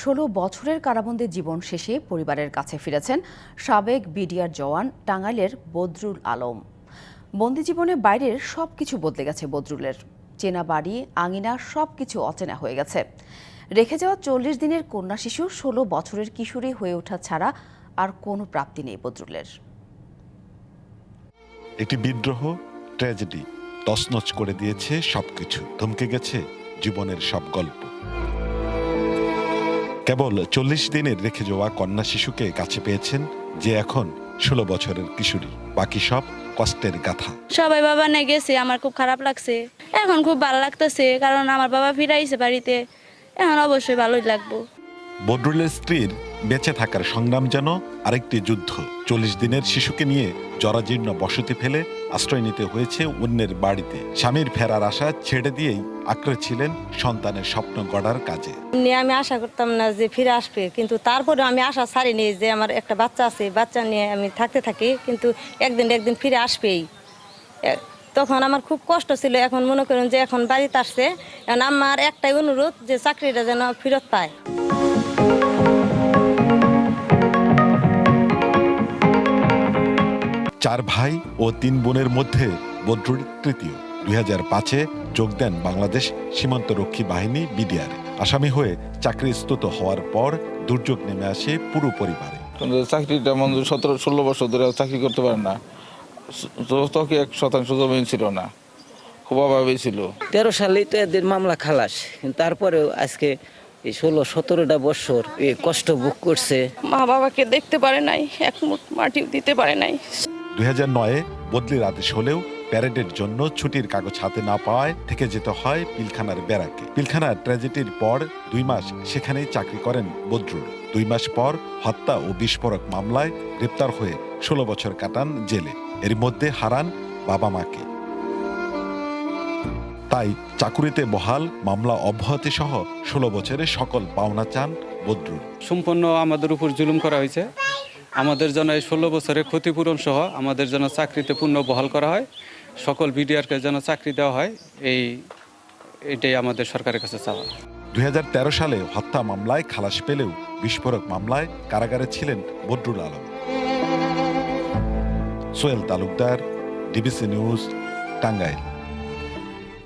16 বছরের কারাবন্দি জীবন শেষে পরিবারের কাছে ফিরেছেন সাবেক বিডিআর জওয়ান টাঙ্গাইলের বদরুল আলম। বন্দি জীবনে বাইরের সবকিছু বদলে গেছে বদরুলের। চেনা বাড়ি, আঙিনা সবকিছু অচেনা হয়ে গেছে। রেখে যাওয়া 40 দিনের কন্যা শিশু 16 বছরের কিশোরী হয়ে ওঠা ছাড়া আর কোনো প্রাপ্তি নেই বদরুলের। একটি বিদ্রোহ, ট্র্যাজেডি তছনছ করে দিয়েছে সবকিছু। থমকে গেছে জীবনের সব গল্প। কেবল 40 দিনের রেখে যাওয়া কন্যা শিশুকে কাছে পেয়েছেন, যে এখন 16 বছরের কিশোরী। বাকি সব কষ্টের গাথা। সবাই বাবা নিয়ে গেছে, আমার খুব খারাপ লাগছে। এখন খুব ভালো লাগতেছে, কারণ আমার বাবা ফিরাইছে বাড়িতে। এখন অবশ্যই ভালোই লাগবো। বদরুলের স্ত্রীর বেঁচে থাকার সংগ্রাম যেন আরেকটি যুদ্ধ। 40 দিনের শিশুকে নিয়ে জরাজীর্ণ বসতি ফেলে আশ্রয় নিতে হয়েছে অন্যের বাড়িতে। স্বামীর ফেরার আশা ছেড়ে দিয়েই আঁকড়ে ছিলেন সন্তানের স্বপ্ন গড়ার কাজে। আমি আশা করতাম না যে ফিরে আসবে, কিন্তু তারপরে আমি আশা ছাড়িনি যে আমার একটা বাচ্চা আছে, বাচ্চা নিয়ে আমি থাকতে থাকি, কিন্তু একদিন ফিরে আসবেই। তখন আমার খুব কষ্ট ছিল। এখন মনে করেন যে এখন বাড়িতে আসছে, এখন আমার একটাই অনুরোধ যে চাকরিটা যেন ফেরত পায়। চার ভাই ও 3 বোনের মধ্যে বদরুল তৃতীয়। 2005-এ যোগ দেন বাংলাদেশ সীমান্তরক্ষী বাহিনী বিডিআর। আসামি হয়ে চাকরিচ্যুত হওয়ার পর দুর্যোগ নেমে আসে পুরো পরিবারে। চাকরিটা মঞ্জুর 17-16 বছর ধরে চাকরি করতে পারে না। তোকে 1% জমিন ছিল না, খুব অভাবে ছিল। 13 সালেই তো এদের মামলা খালাস, কিন্তু তারপরেও আজকে এই 16-17টা বছর এই কষ্ট ভোগ করছে। মা বাবাকে দেখতে পারে নাই, এক মুঠ মাটিও দিতে পারে নাই। 2009-এ বদলির আদেশ হলেও প্যারেডের জন্য ছুটির কাগজ হাতে না পাওয়ায় থেকে যেতে হয় পিলখানার ব্যারাকে। পিলখানার ট্র্যাজেডির পর 2 মাস সেখানেই চাকরি করেন বদরুল। 2 মাস পর হত্যা ও বিস্ফোরক মামলায় গ্রেপ্তার হয়ে 16 বছর কাটান জেলে। এর মধ্যে হারান বাবা মাকে। তাই চাকুরিতে বহাল, মামলা অব্যাহতি সহ 16 বছরে সকল পাওনা চান বদরুল। সম্পূর্ণ আমাদের উপর জুলুম করা হয়েছে। আমাদের জন্য এই 16 বছরের ক্ষতিপূরণ সহ আমাদের জন্য চাকরিতে পূর্ণ বহাল করা হয়। সকল বিডিআরকে যেন চাকরি দেওয়া হয়, এইটাই আমাদের সরকারের কাছে চাওয়া। 2013 সালে হত্যা মামলায় খালাস পেলেও বিস্ফোরক মামলায় কারাগারে ছিলেন বদরুল আলম। Sohel Talukdar, DBC news, Tangail.